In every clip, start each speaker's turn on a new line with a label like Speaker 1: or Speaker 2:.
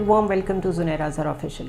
Speaker 1: warm welcome to Zunaira Azhar Official.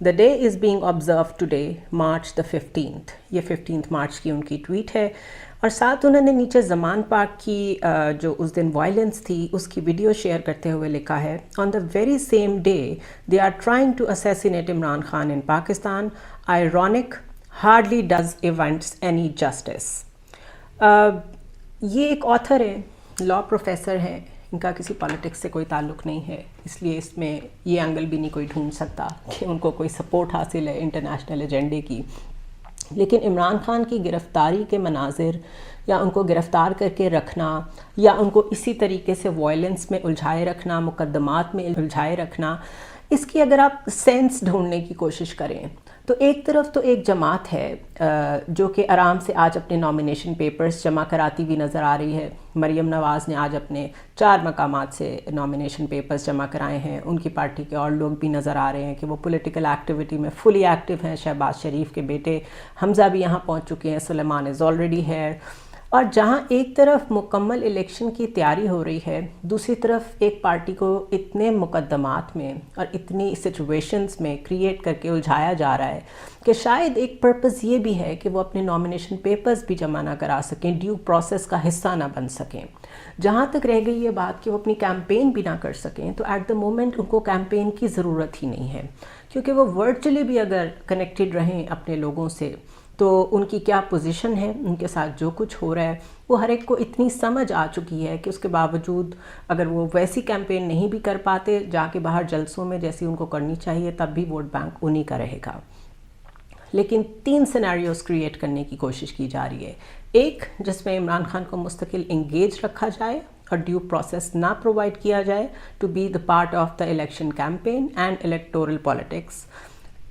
Speaker 1: The day is being observe today March the 15th. یہ 15 مارچ کی ان کی tweet ہے، اور ساتھ انہوں نے نیچے زمان پاک کی جو اس دن وائلنس تھی اس کی ویڈیو شیئر کرتے ہوئے لکھا ہے، on the very same day they are trying to assassinate Imran Khan in Pakistan, ironic, hardly does events any justice. یہ ایک آتھر ہے، لاء پروفیسر ہیں، ان کا کسی پالیٹکس سے کوئی تعلق نہیں ہے، اس لیے اس میں یہ اینگل بھی نہیں کوئی ڈھونڈ سکتا کہ ان کو کوئی سپورٹ حاصل ہے انٹرنیشنل ایجنڈے کی. لیکن عمران خان کی گرفتاری کے مناظر یا ان کو گرفتار کر کے رکھنا یا ان کو اسی طریقے سے وائلنس میں الجھائے رکھنا، مقدمات میں الجھائے رکھنا، اس کی اگر آپ سینس ڈھونڈنے کی کوشش کریں تو ایک طرف تو ایک جماعت ہے جو کہ آرام سے آج اپنے نامینیشن پیپرز جمع کراتی ہوئی نظر آ رہی ہے. مریم نواز نے آج اپنے 4 مقامات سے نامینیشن پیپرز جمع کرائے ہیں. ان کی پارٹی کے اور لوگ بھی نظر آ رہے ہیں کہ وہ پولیٹیکل ایکٹیویٹی میں فلی ایکٹیو ہیں. شہباز شریف کے بیٹے حمزہ بھی یہاں پہنچ چکے ہیں، سلیمان از آلریڈی ہیئر. اور جہاں ایک طرف مکمل الیکشن کی تیاری ہو رہی ہے، دوسری طرف ایک پارٹی کو اتنے مقدمات میں اور اتنی سچویشنز میں کریٹ کر کے الجھایا جا رہا ہے کہ شاید ایک پرپز یہ بھی ہے کہ وہ اپنے نامینیشن پیپرز بھی جمع نہ کرا سکیں، ڈیو پروسیس کا حصہ نہ بن سکیں. جہاں تک رہ گئی یہ بات کہ وہ اپنی کیمپین بھی نہ کر سکیں، تو ایٹ دا مومنٹ ان کو کیمپین کی ضرورت ہی نہیں ہے، کیونکہ وہ ورچولی بھی اگر کنیکٹڈ رہیں اپنے لوگوں سے تو ان کی کیا پوزیشن ہے، ان کے ساتھ جو کچھ ہو رہا ہے وہ ہر ایک کو اتنی سمجھ آ چکی ہے کہ اس کے باوجود اگر وہ ویسی کیمپین نہیں بھی کر پاتے جا کے باہر جلسوں میں جیسی ان کو کرنی چاہیے، تب بھی ووٹ بینک انہی کا رہے گا. لیکن 3 سینیریوز کریٹ کرنے کی کوشش کی جا رہی ہے. ایک جس میں عمران خان کو مستقل انگیج رکھا جائے اور ڈیو پروسیس نہ پرووائڈ کیا جائے to be the part of the election campaign and electoral politics.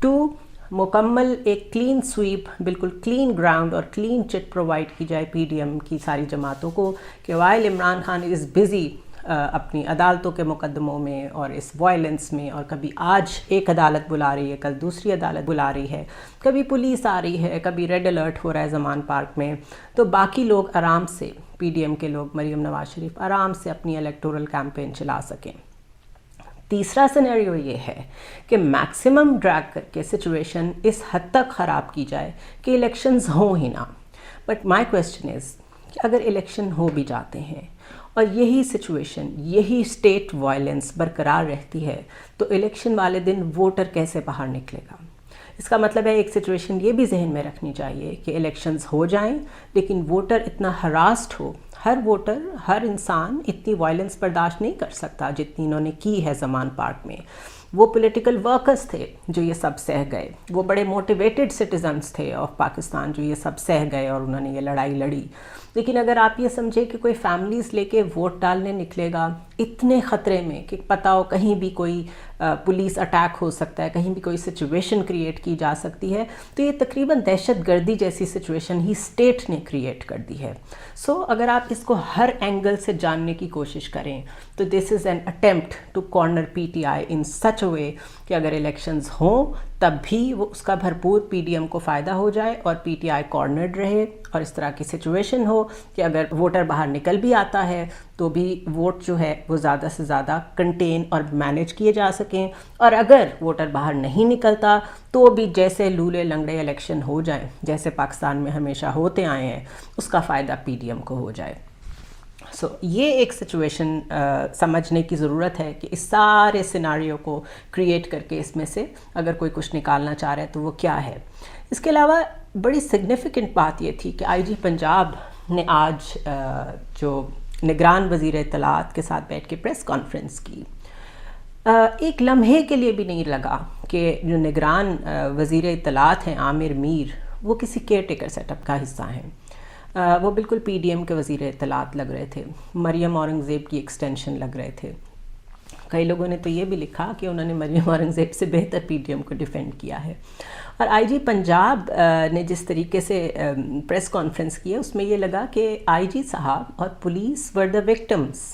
Speaker 1: 2 مکمل ایک کلین سویپ، بالکل کلین گراؤنڈ اور کلین چٹ پرووائڈ کی جائے پی ڈی ایم کی ساری جماعتوں کو کہ while Imran Khan is busy اپنی عدالتوں کے مقدموں میں اور اس وائلنس میں، اور کبھی آج ایک عدالت بلا رہی ہے، کل دوسری عدالت بلا رہی ہے، کبھی پولیس آ رہی ہے، کبھی ریڈ الرٹ ہو رہا ہے زمان پارک میں، تو باقی لوگ آرام سے، پی ڈی ایم کے لوگ، مریم نواز شریف آرام سے اپنی الیکٹورل کیمپین چلا سکیں. تیسرا سینیریو یہ ہے کہ میکسیمم ڈریگ کر کے سچویشن اس حد تک خراب کی جائے کہ الیکشنز ہوں ہی نہ. بٹ مائی کویسچن از کہ اگر الیکشن ہو بھی جاتے ہیں اور یہی سچویشن، یہی اسٹیٹ وائلنس برقرار رہتی ہے، تو الیکشن والے دن ووٹر کیسے باہر نکلے گا؟ اس کا مطلب ہے ایک سچویشن یہ بھی ذہن میں رکھنی چاہیے کہ الیکشنز ہو جائیں لیکن ووٹر اتنا ہراسڈ ہو. ہر ووٹر، ہر انسان اتنی وائلنس برداشت نہیں کر سکتا جتنی انہوں نے کی ہے زمان پارک میں. وہ پولیٹیکل ورکرز تھے جو یہ سب سہ گئے، وہ بڑے موٹیویٹڈ سٹیزنز تھے آف پاکستان جو یہ سب سہ گئے اور انہوں نے یہ لڑائی لڑی. لیکن اگر آپ یہ سمجھیں کہ کوئی فیملیز لے کے ووٹ ڈالنے نکلے گا اتنے خطرے میں کہ پتہ ہو کہیں بھی کوئی پولیس اٹیک ہو سکتا ہے، کہیں بھی کوئی سچویشن کریٹ کی جا سکتی ہے، تو یہ تقریباً دہشت گردی جیسی سچویشن ہی اسٹیٹ نے کریٹ کر دی ہے. سو اگر آپ اس کو ہر اینگل سے جاننے کی کوشش کریں تو this is an attempt to corner PTI in such a way اے وے کہ اگر الیکشنز ہوں تب بھی وہ اس کا بھرپور پی ڈی ایم کو فائدہ ہو جائے اور پی ٹی آئی کارنرڈ رہے، اور اس طرح کی سچویشن ہو کہ اگر ووٹر باہر نکل بھی آتا ہے تو بھی ووٹ جو ہے وہ زیادہ سے زیادہ کنٹین اور مینیج کیے جا سکیں، اور اگر ووٹر باہر نہیں نکلتا تو بھی جیسے لولے لنگڑے الیکشن ہو جائیں جیسے پاکستان میں ہمیشہ ہوتے آئے ہیں، اس کا فائدہ پی ڈی ایم کو ہو جائے. سو یہ ایک سچویشن سمجھنے کی ضرورت ہے کہ اس سارے سیناریو کو کریٹ کر کے اس میں سے اگر کوئی کچھ نکالنا چاہ رہا ہے تو وہ کیا ہے. اس کے علاوہ بڑی سگنیفیکنٹ بات یہ تھی کہ آئی جی پنجاب نے آج جو نگران وزیر اطلاعات کے ساتھ بیٹھ کے پریس کانفرنس کی، ایک لمحے کے لیے بھی نہیں لگا کہ جو نگران وزیر اطلاعات ہیں عامر میر وہ کسی کیئر ٹیکر سیٹ اپ کا حصہ ہیں. وہ بالکل پی ڈی ایم کے وزیر اطلاعات لگ رہے تھے، مریم اورنگزیب کی ایکسٹینشن لگ رہے تھے. کئی لوگوں نے تو یہ بھی لکھا کہ انہوں نے مریم اورنگزیب سے بہتر پی ڈی ایم کو ڈیفینڈ کیا ہے. اور آئی جی پنجاب نے جس طریقے سے پریس کانفرنس کی ہے اس میں یہ لگا کہ آئی جی صاحب اور پولیس ور دا وکٹمز.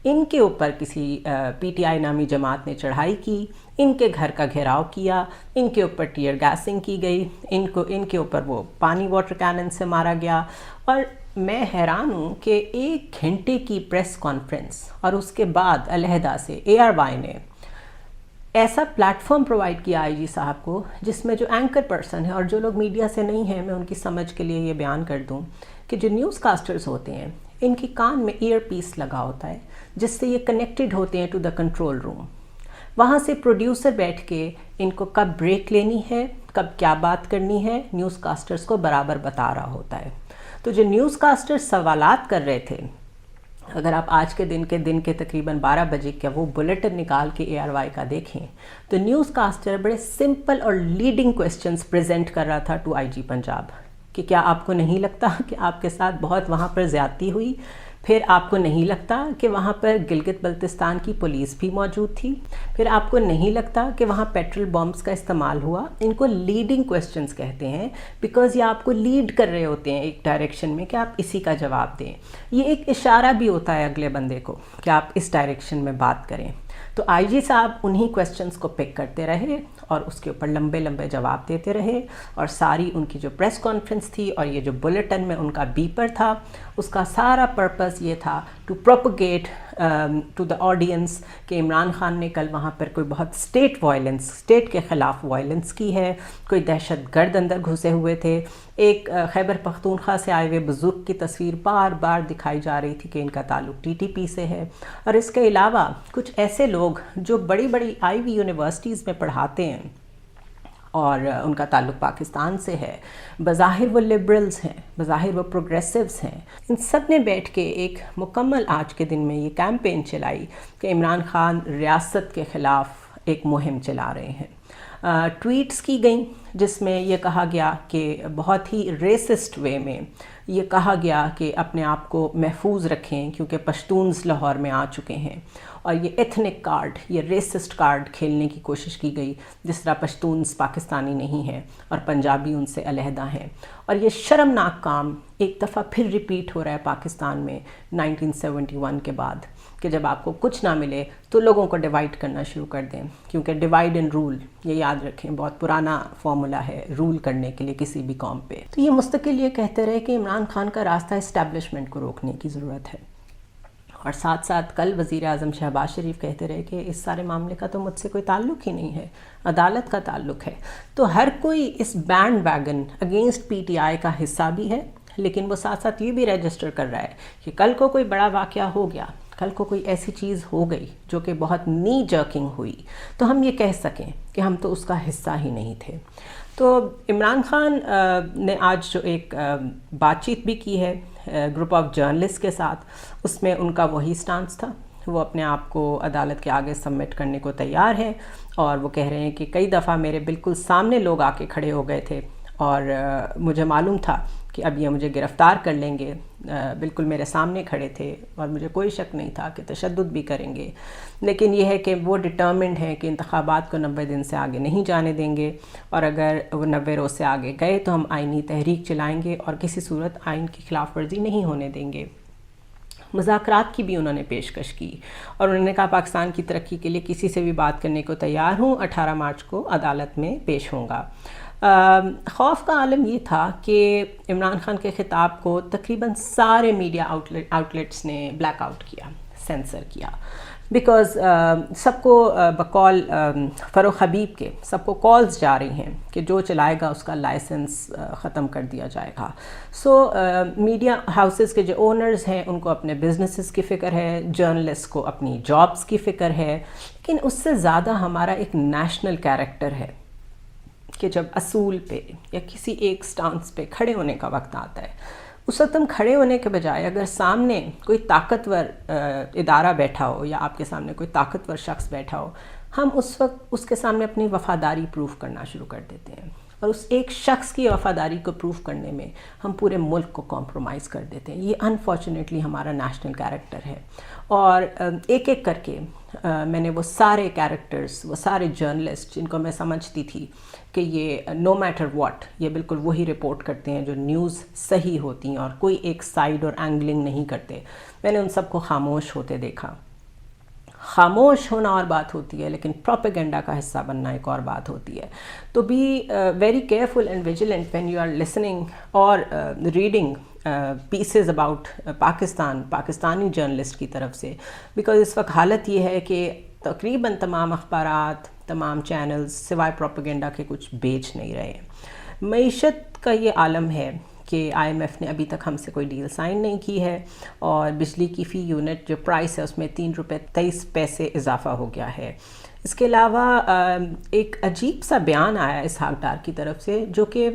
Speaker 1: ان کے اوپر کسی پی ٹی آئی نامی جماعت نے چڑھائی کی، ان کے گھر کا گھیراؤ کیا، ان کے اوپر ٹیئر گیسنگ کی گئی، ان کے اوپر وہ پانی واٹر کینن سے مارا گیا. اور میں حیران ہوں کہ 1 گھنٹے کی پریس کانفرنس اور اس کے بعد علیحدہ سے اے آر وائی نے ایسا پلیٹفارم پرووائڈ کیا آئی جی صاحب کو جس میں جو اینکر پرسن ہے، اور جو لوگ میڈیا سے نہیں ہیں میں ان کی سمجھ کے لیے یہ بیان کر دوں کہ جو نیوز کاسٹرز ہوتے ہیں ان کی کان میں ایئر پیس لگا ہوتا ہے جس سے یہ کنیکٹڈ ہوتے ہیں ٹو دا کنٹرول روم. وہاں سے پروڈیوسر بیٹھ کے ان کو کب بریک لینی ہے، کب کیا بات کرنی ہے، نیوز کاسٹرز کو برابر بتا رہا ہوتا ہے. تو جو نیوز کاسٹرز سوالات کر رہے تھے، اگر آپ آج کے دن کے تقریباً 12 بجے کا وہ بلیٹن نکال کے ARY کا دیکھیں تو نیوز کاسٹر بڑے سمپل اور لیڈنگ کویسچنز پریزنٹ کر رہا تھا ٹو IG پنجاب کہ کیا آپ کو نہیں لگتا کہ آپ کے ساتھ بہت وہاں پر زیادتی ہوئی؟ پھر آپ کو نہیں لگتا کہ وہاں پر گلگت بلتستان کی پولیس بھی موجود تھی؟ پھر آپ کو نہیں لگتا کہ وہاں پیٹرول بمبس کا استعمال ہوا؟ ان کو لیڈنگ کویسچنز کہتے ہیں، بیکاز یہ آپ کو لیڈ کر رہے ہوتے ہیں ایک ڈائریکشن میں کہ آپ اسی کا جواب دیں. یہ ایک اشارہ بھی ہوتا ہے اگلے بندے کو کہ آپ اس ڈائریکشن میں بات کریں. تو IG صاحب انہی کویسچنز کو پک کرتے رہے اور اس کے اوپر لمبے لمبے جواب دیتے رہے، اور ساری ان کی جو پریس کانفرنس تھی اور یہ جو بلیٹن میں ان کا بیپر تھا اس کا سارا پرپس یہ تھا to propagate to the audience کہ عمران خان نے کل وہاں پر کوئی بہت اسٹیٹ کے خلاف وائلنس کی ہے، کوئی دہشت گرد اندر گھسے ہوئے تھے. ایک خیبر پختونخوا سے آئے ہوئے بزرگ کی تصویر بار بار دکھائی جا رہی تھی کہ ان کا تعلق TTP سے ہے. اور اس کے علاوہ کچھ ایسے لوگ جو بڑی بڑی IB یونیورسٹیز میں پڑھاتے ہیں اور ان کا تعلق پاکستان سے ہے، بظاہر وہ لبرلز ہیں، بظاہر وہ پروگریسوز ہیں، ان سب نے بیٹھ کے ایک مکمل آج کے دن میں یہ کیمپین چلائی کہ عمران خان ریاست کے خلاف ایک مہم چلا رہے ہیں. ٹویٹس کی گئیں جس میں یہ کہا گیا کہ بہت ہی ریسسٹ وے میں یہ کہا گیا کہ اپنے آپ کو محفوظ رکھیں کیونکہ پشتونز لاہور میں آ چکے ہیں، اور یہ ایتھنک کارڈ، یہ ریسسٹ کارڈ کھیلنے کی کوشش کی گئی جس طرح پشتونز پاکستانی نہیں ہیں اور پنجابی ان سے علیحدہ ہیں. اور یہ شرمناک کام ایک دفعہ پھر ریپیٹ ہو رہا ہے پاکستان میں 1971 کے بعد کہ جب آپ کو کچھ نہ ملے تو لوگوں کو ڈیوائڈ کرنا شروع کر دیں، کیونکہ ڈیوائڈ اینڈ رول یہ یاد رکھیں بہت پرانا فارمولا ہے رول کرنے کے لیے کسی بھی قوم پہ. تو یہ مستقل یہ کہتے رہے کہ عمران خان کا راستہ اسٹیبلشمنٹ کو روکنے کی ضرورت ہے، اور ساتھ ساتھ کل وزیر اعظم شہباز شریف کہتے رہے کہ اس سارے معاملے کا تو مجھ سے کوئی تعلق ہی نہیں ہے، عدالت کا تعلق ہے. تو ہر کوئی اس بینڈ ویگن اگینسٹ PTI کا حصہ بھی ہے، لیکن وہ ساتھ ساتھ یہ بھی رجسٹر کر رہا ہے کہ کل کو کوئی بڑا واقعہ ہو گیا، کل کو کوئی ایسی چیز ہو گئی جو کہ بہت نی جرکنگ ہوئی تو ہم یہ کہہ سکیں کہ ہم تو اس کا حصہ ہی نہیں تھے. تو عمران خان نے آج جو ایک بات چیت بھی کی ہے گروپ آف جرنلسٹ کے ساتھ، اس میں ان کا وہی سٹانس تھا، وہ اپنے آپ کو عدالت کے آگے سبمٹ کرنے کو تیار ہیں، اور وہ کہہ رہے ہیں کہ کئی دفعہ میرے بالکل سامنے لوگ آ کے کھڑے ہو گئے تھے اور مجھے معلوم تھا کہ اب یہ مجھے گرفتار کر لیں گے، بالکل میرے سامنے کھڑے تھے اور مجھے کوئی شک نہیں تھا کہ تشدد بھی کریں گے، لیکن یہ ہے کہ وہ ڈٹرمنڈ ہیں کہ انتخابات کو 90 دن سے آگے نہیں جانے دیں گے، اور اگر وہ 90 روز سے آگے گئے تو ہم آئینی تحریک چلائیں گے اور کسی صورت آئین کی خلاف ورزی نہیں ہونے دیں گے. مذاکرات کی بھی انہوں نے پیشکش کی اور انہوں نے کہا پاکستان کی ترقی کے لیے کسی سے بھی بات کرنے کو تیار ہوں، 18 مارچ کو عدالت میں پیش ہوں گا. خوف کا عالم یہ تھا کہ عمران خان کے خطاب کو تقریباً سارے میڈیا آؤٹلیٹس نے بلیک آؤٹ کیا، سینسر کیا، بیکاز سب کو بقول فروخ حبیب کے سب کو کالز جا رہی ہیں کہ جو چلائے گا اس کا لائسنس ختم کر دیا جائے گا. سو میڈیا ہاؤسز کے جو اونرز ہیں ان کو اپنے بزنسز کی فکر ہے، جرنلسٹ کو اپنی جابز کی فکر ہے، لیکن اس سے زیادہ ہمارا ایک نیشنل کیریکٹر ہے کہ جب اصول پہ یا کسی ایک سٹانس پہ کھڑے ہونے کا وقت آتا ہے، اس وقت ہم کھڑے ہونے کے بجائے اگر سامنے کوئی طاقتور ادارہ بیٹھا ہو یا آپ کے سامنے کوئی طاقتور شخص بیٹھا ہو، ہم اس وقت اس کے سامنے اپنی وفاداری پروف کرنا شروع کر دیتے ہیں، اور اس ایک شخص کی وفاداری کو پروف کرنے میں ہم پورے ملک کو کمپرومائز کر دیتے ہیں. یہ انفارچونیٹلی ہمارا نیشنل کیریکٹر ہے. اور ایک ایک کر کے میں نے وہ سارے کیریکٹرز، وہ سارے جرنلسٹ جن کو میں سمجھتی تھی کہ یہ نو میٹر واٹ یہ بالکل وہی رپورٹ کرتے ہیں جو نیوز صحیح ہوتی ہیں اور کوئی ایک سائیڈ اور اینگلنگ نہیں کرتے، میں نے ان سب کو خاموش ہوتے دیکھا. خاموش ہونا اور بات ہوتی ہے، لیکن پروپیگنڈا کا حصہ بننا ایک اور بات ہوتی ہے. تو be very careful and vigilant when you are listening اور reading pieces about Pakistani journalist کی طرف سے، بیکاز اس وقت حالت یہ ہے کہ تقریباً تمام اخبارات، تمام چینلز سوائے پروپیگنڈا کے کچھ بیچ نہیں رہے ہیں۔ معیشت کا یہ عالم ہے کہ آئی ایم ایف نے ابھی تک ہم سے کوئی ڈیل سائن نہیں کی ہے، اور بجلی کی فی یونٹ جو پرائس ہے اس میں 3.23 روپے اضافہ ہو گیا ہے۔ اس کے علاوہ ایک عجیب سا بیان آیا اسحاق ڈار کی طرف سے، جو کہ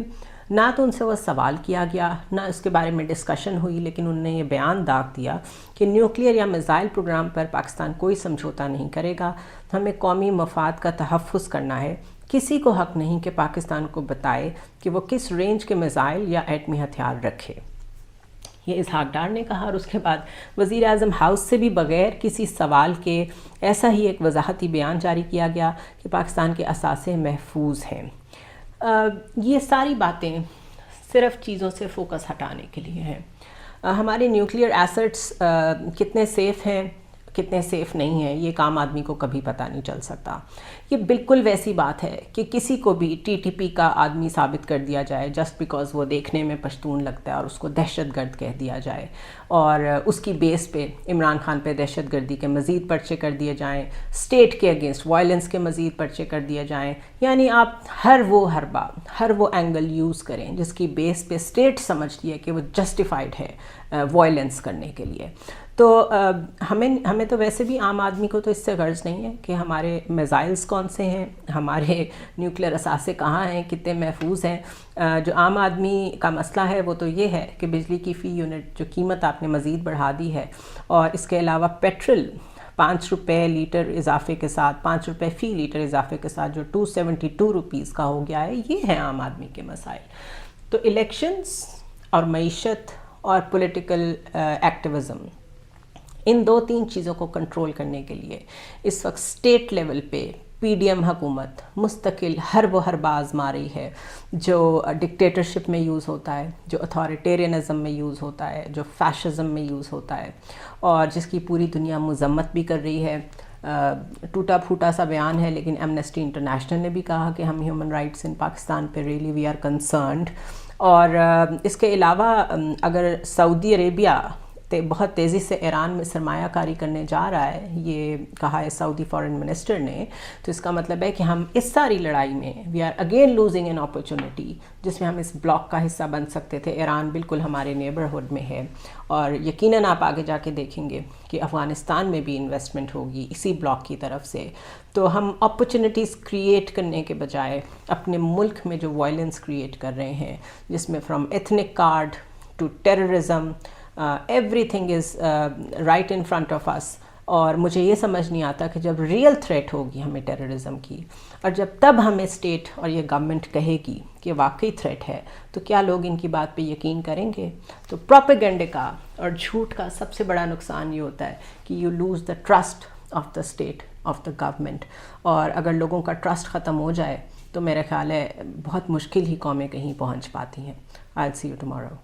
Speaker 1: نہ تو ان سے وہ سوال کیا گیا، نہ اس کے بارے میں ڈسکشن ہوئی، لیکن انہوں نے یہ بیان داغ دیا کہ نیوکلیئر یا میزائل پروگرام پر پاکستان کوئی سمجھوتا نہیں کرے گا، ہمیں قومی مفاد کا تحفظ کرنا ہے، کسی کو حق نہیں کہ پاکستان کو بتائے کہ وہ کس رینج کے میزائل یا ایٹمی ہتھیار رکھے۔ یہ اسحاق ڈار نے کہا، اور اس کے بعد وزیر اعظم ہاؤس سے بھی بغیر کسی سوال کے ایسا ہی ایک وضاحتی بیان جاری کیا گیا کہ پاکستان کے اثاثے محفوظ ہیں۔ یہ ساری باتیں صرف چیزوں سے فوکس ہٹانے کے لیے ہیں۔ ہمارے نیوکلیئر ایسٹس کتنے سیف ہیں، کتنے سیف نہیں ہیں، یہ عام آدمی کو کبھی پتہ نہیں چل سکتا۔ یہ بالکل ویسی بات ہے کہ کسی کو بھی ٹی ٹی پی کا آدمی ثابت کر دیا جائے جسٹ بیکاز وہ دیکھنے میں پشتون لگتا ہے، اور اس کو دہشت گرد کہہ دیا جائے، اور اس کی بیس پہ عمران خان پہ دہشت گردی کے مزید پرچے کر دیے جائیں، اسٹیٹ کے اگینسٹ وائلنس کے مزید پرچے کر دیے جائیں، یعنی آپ ہر وہ اینگل یوز کریں جس کی بیس پہ اسٹیٹ سمجھتی ہے کہ وہ جسٹیفائڈ ہے وائلنس کرنے کے لیے۔ تو ہمیں تو ویسے بھی عام آدمی کو تو اس سے غرض نہیں ہے کہ ہمارے میزائلز کون سے ہیں، ہمارے نیوکلیئر اثاثے کہاں ہیں، کتنے محفوظ ہیں۔ جو عام آدمی کا مسئلہ ہے وہ تو یہ ہے کہ بجلی کی فی یونٹ جو قیمت آپ نے مزید بڑھا دی ہے، اور اس کے علاوہ پیٹرول 5 روپے لیٹر اضافے کے ساتھ، 5 روپے فی لیٹر اضافے کے ساتھ جو 272 روپیز کا ہو گیا ہے، یہ ہے عام آدمی کے مسائل۔ تو الیکشنز اور معیشت اور پولیٹیکل ایکٹیوزم، ان 2-3 چیزوں کو کنٹرول کرنے کے لیے اس وقت اسٹیٹ لیول پہ پی ڈی ایم حکومت مستقل حرب و حربہ آزما رہی ہے، جو ڈکٹیٹرشپ میں یوز ہوتا ہے، جو اتھارٹیرینزم میں یوز ہوتا ہے، جو فیشزم میں یوز ہوتا ہے، اور جس کی پوری دنیا مذمت بھی کر رہی ہے۔ ٹوٹا پھوٹا سا بیان ہے، لیکن ایمنسٹی انٹرنیشنل نے بھی کہا کہ ہم ہیومن رائٹس ان پاکستان پہ ریئلی وی آر کنسرنڈ۔ اور اس کے علاوہ اگر سعودی عربیہ بہت تیزی سے ایران میں سرمایہ کاری کرنے جا رہا ہے، یہ کہا ہے سعودی فارن منسٹر نے، تو اس کا مطلب ہے کہ ہم اس ساری لڑائی میں we are again losing an opportunity, جس میں ہم اس بلاک کا حصہ بن سکتے تھے۔ ایران بالکل ہمارے نیبرہڈ میں ہے، اور یقیناً آپ آگے جا کے دیکھیں گے کہ افغانستان میں بھی انویسٹمنٹ ہوگی اسی بلاک کی طرف سے۔ تو ہم اپرچونٹیز کریٹ کرنے کے بجائے اپنے ملک میں جو وائلنس کریٹ کر رہے ہیں، جس میں from ethnic card to terrorism, everything is right in front of us. اور مجھے یہ سمجھ نہیں آتا کہ جب ریئل تھریٹ ہوگی ہمیں ٹیررزم کی، اور جب تب ہمیں اسٹیٹ اور یہ گورنمنٹ کہے گی کہ واقعی تھریٹ ہے، تو کیا لوگ ان کی بات پہ یقین کریں گے؟ تو پروپیگنڈے کا اور جھوٹ کا سب سے بڑا نقصان یہ ہوتا ہے کہ you lose the trust of the state, of the government, اور اگر لوگوں کا ٹرسٹ ختم ہو جائے تو میرا خیال ہے بہت مشکل ہی قومیں کہیں پہنچ پاتی ہیں۔ I'll see you tomorrow.